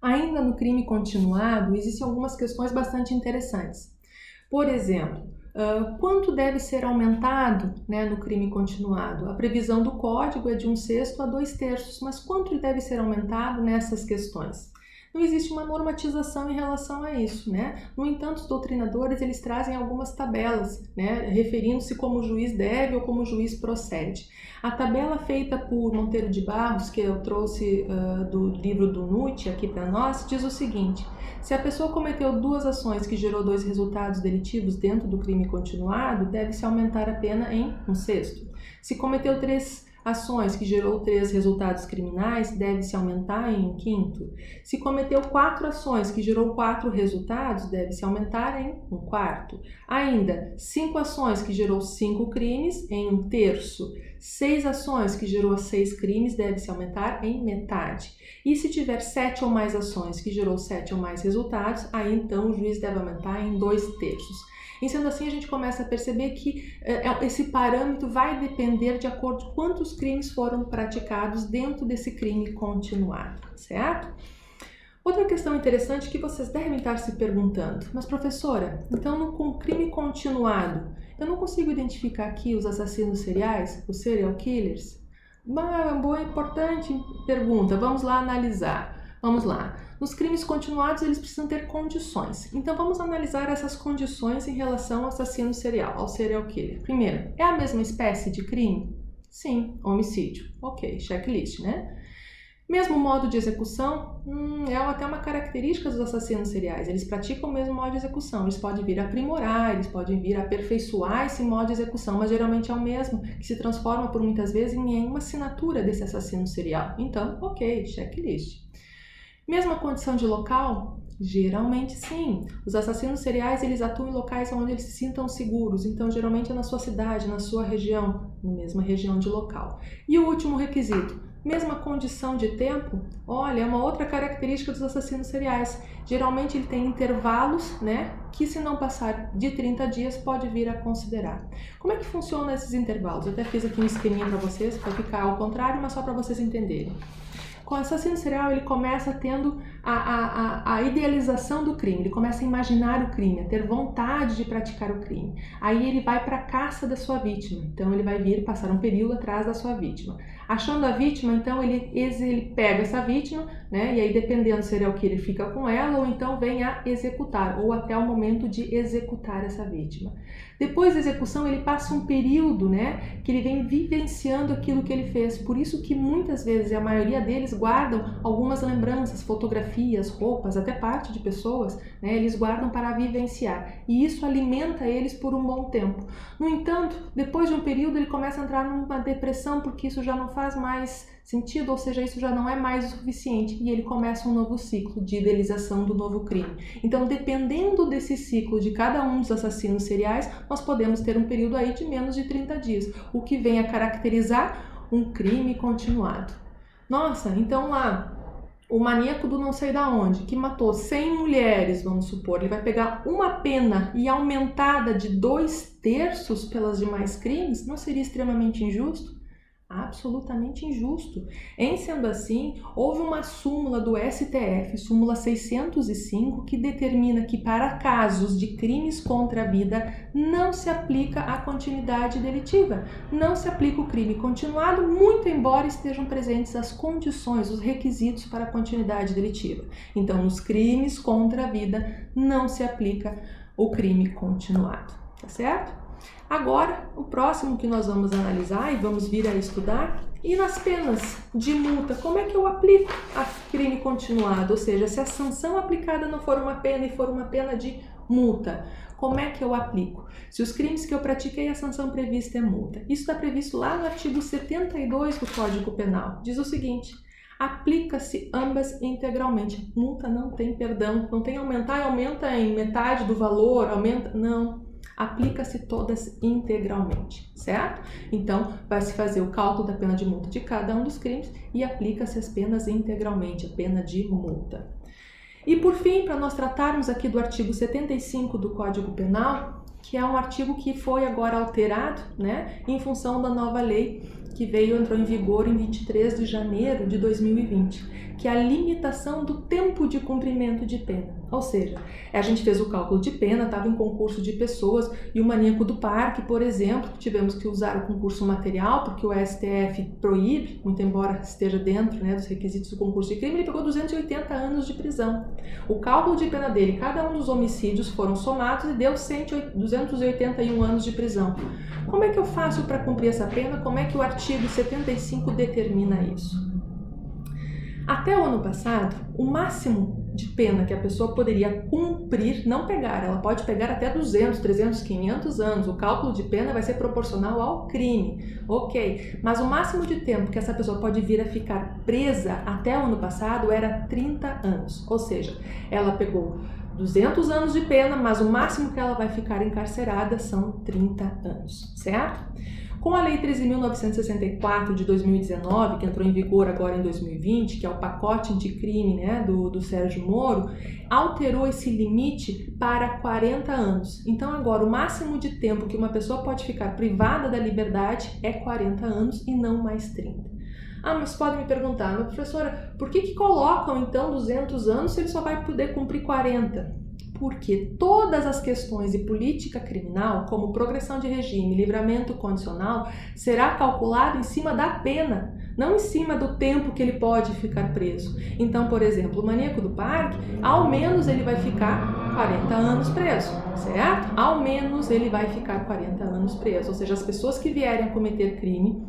Ainda no crime continuado, existem algumas questões bastante interessantes. Por exemplo, quanto deve ser aumentado, né, no crime continuado? A previsão do Código é de 1/6 a 2/3, mas quanto ele deve ser aumentado nessas questões? Não existe uma normatização em relação a isso, né? No entanto, os doutrinadores eles trazem algumas tabelas, né, referindo-se como o juiz deve ou como o juiz procede. A tabela feita por Monteiro de Barros, que eu trouxe do livro do Nucci aqui para nós, diz o seguinte: se a pessoa cometeu 2 ações que gerou 2 resultados delitivos dentro do crime continuado, deve-se aumentar a pena em 1/6. Se cometeu 3 ações que gerou 3 resultados criminais, deve-se aumentar em 1/5. Se cometeu 4 ações que gerou 4 resultados, deve-se aumentar em 1/4. Ainda, 5 ações que gerou 5 crimes, em 1/3. 6 ações que gerou 6 crimes, deve-se aumentar em metade. E se tiver 7 ou mais ações que gerou 7 ou mais resultados, aí então o juiz deve aumentar em 2/3. E sendo assim, a gente começa a perceber que esse parâmetro vai depender de acordo com quantos crimes foram praticados dentro desse crime continuado, certo? Outra questão interessante que vocês devem estar se perguntando: mas professora, então com crime continuado, eu não consigo identificar aqui os assassinos seriais, os serial killers? Uma boa e importante pergunta, vamos lá analisar. Vamos lá. Nos crimes continuados, eles precisam ter condições. Então, vamos analisar essas condições em relação ao assassino serial, ao serial killer. Primeiro, é a mesma espécie de crime? Sim, homicídio. Ok, checklist, né? Mesmo modo de execução? É até uma característica dos assassinos seriais. Eles praticam o mesmo modo de execução. Eles podem vir aprimorar, eles podem vir aperfeiçoar esse modo de execução, mas geralmente é o mesmo, que se transforma por muitas vezes em uma assinatura desse assassino serial. Então, ok, checklist. Mesma condição de local? Geralmente sim. Os assassinos seriais eles atuam em locais onde eles se sintam seguros, então geralmente é na sua cidade, na sua região, na mesma região de local. E o último requisito, mesma condição de tempo? Olha, é uma outra característica dos assassinos seriais. Geralmente ele tem intervalos, né, que se não passar de 30 dias pode vir a considerar. Como é que funcionam esses intervalos? Eu até fiz aqui um esqueminha para vocês, para ficar ao contrário, mas só para vocês entenderem. Com o assassino serial, ele começa tendo a idealização do crime, ele começa a imaginar o crime, a ter vontade de praticar o crime. Aí ele vai para a caça da sua vítima, então ele vai vir passar um período atrás da sua vítima. Achando a vítima, então ele pega essa vítima, né, e aí dependendo se serial killer fica com ela ou então vem a executar, ou até o momento de executar essa vítima. Depois da execução, ele passa um período, né, que ele vem vivenciando aquilo que ele fez. Por isso que muitas vezes, a maioria deles guardam algumas lembranças, fotografias, roupas, até parte de pessoas, né, eles guardam para vivenciar. E isso alimenta eles por um bom tempo. No entanto, depois de um período, ele começa a entrar numa depressão porque isso já não faz mais sentido, ou seja, isso já não é mais o suficiente e ele começa um novo ciclo de idealização do novo crime. Então, dependendo desse ciclo de cada um dos assassinos seriais, nós podemos ter um período aí de menos de 30 dias, o que vem a caracterizar um crime continuado. Nossa, então lá, o maníaco do não sei da onde, que matou 100 mulheres, vamos supor, ele vai pegar uma pena e aumentada de 2/3 pelas demais crimes? Não seria extremamente injusto? Absolutamente injusto. Em sendo assim, houve uma súmula do STF, súmula 605, que determina que para casos de crimes contra a vida não se aplica a continuidade delitiva, não se aplica o crime continuado, muito embora estejam presentes as condições, os requisitos para a continuidade delitiva. Então, nos crimes contra a vida não se aplica o crime continuado, tá certo? Agora, o próximo que nós vamos analisar e vamos vir a estudar, e nas penas de multa, como é que eu aplico a crime continuado? Ou seja, se a sanção aplicada não for uma pena e for uma pena de multa, como é que eu aplico? Se os crimes que eu pratiquei, a sanção prevista é multa. Isso está previsto lá no artigo 72 do Código Penal. Diz o seguinte: aplica-se ambas integralmente. Multa não tem perdão, não tem aumentar e aumenta em metade do valor, aumenta, não. Aplica-se todas integralmente, certo? Então, vai se fazer o cálculo da pena de multa de cada um dos crimes e aplica-se as penas integralmente, a pena de multa. E por fim, para nós tratarmos aqui do artigo 75 do Código Penal, que é um artigo que foi agora alterado, né, em função da nova lei que entrou em vigor em 23 de janeiro de 2020, que é a limitação do tempo de cumprimento de pena. Ou seja, a gente fez o cálculo de pena, estava em concurso de pessoas, e o maníaco do parque, por exemplo, tivemos que usar o concurso material, porque o STF proíbe, muito embora esteja dentro, né, dos requisitos do concurso de crime, ele pegou 280 anos de prisão. O cálculo de pena dele, cada um dos homicídios foram somados e deu 281 anos de prisão. Como é que eu faço para cumprir essa pena? Como é que o artigo 75 determina isso? Até o ano passado, o máximo de pena que a pessoa poderia cumprir, não pegar, ela pode pegar até 200, 300, 500 anos. O cálculo de pena vai ser proporcional ao crime, ok. Mas o máximo de tempo que essa pessoa pode vir a ficar presa até o ano passado era 30 anos. Ou seja, ela pegou 200 anos de pena, mas o máximo que ela vai ficar encarcerada são 30 anos, certo? Com a Lei 13.964 de 2019, que entrou em vigor agora em 2020, que é o pacote anticrime, né, do Sérgio Moro, alterou esse limite para 40 anos. Então agora o máximo de tempo que uma pessoa pode ficar privada da liberdade é 40 anos e não mais 30. Ah, mas podem me perguntar, mas professora, por que colocam então 200 anos se ele só vai poder cumprir 40? Porque todas as questões de política criminal, como progressão de regime, livramento condicional, será calculado em cima da pena, não em cima do tempo que ele pode ficar preso. Então, por exemplo, o maníaco do parque, ao menos ele vai ficar 40 anos preso, certo? Ao menos ele vai ficar 40 anos preso. Ou seja, as pessoas que vierem a cometer crime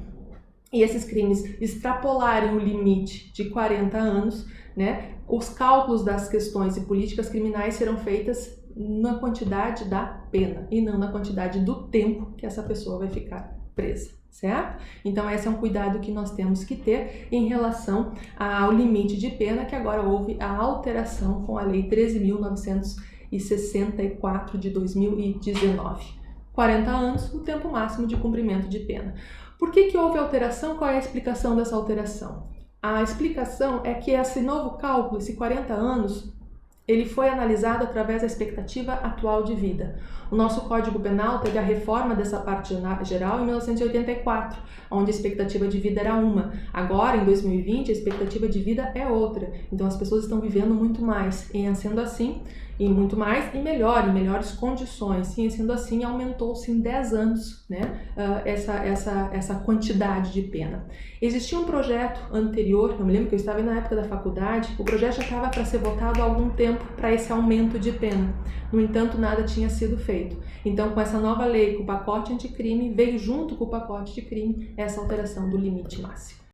e esses crimes extrapolarem o limite de 40 anos, né, os cálculos das questões e políticas criminais serão feitas na quantidade da pena e não na quantidade do tempo que essa pessoa vai ficar presa, certo? Então esse é um cuidado que nós temos que ter em relação ao limite de pena, que agora houve a alteração com a Lei 13.964 de 2019. 40 anos, o tempo máximo de cumprimento de pena. Por que houve alteração? Qual é a explicação dessa alteração? A explicação é que esse novo cálculo, esse 40 anos, ele foi analisado através da expectativa atual de vida. O nosso Código Penal teve a reforma dessa parte geral em 1984, onde a expectativa de vida era uma. Agora, em 2020, a expectativa de vida é outra. Então, as pessoas estão vivendo muito mais. E sendo assim, e muito mais e melhor, em melhores condições. E sendo assim, aumentou-se em 10 anos, né, essa quantidade de pena. Existia um projeto anterior, eu me lembro que eu estava na época da faculdade, o projeto já estava para ser votado há algum tempo para esse aumento de pena. No entanto, nada tinha sido feito. Então, com essa nova lei, com o pacote anticrime, veio junto com o pacote de crime essa alteração do limite máximo.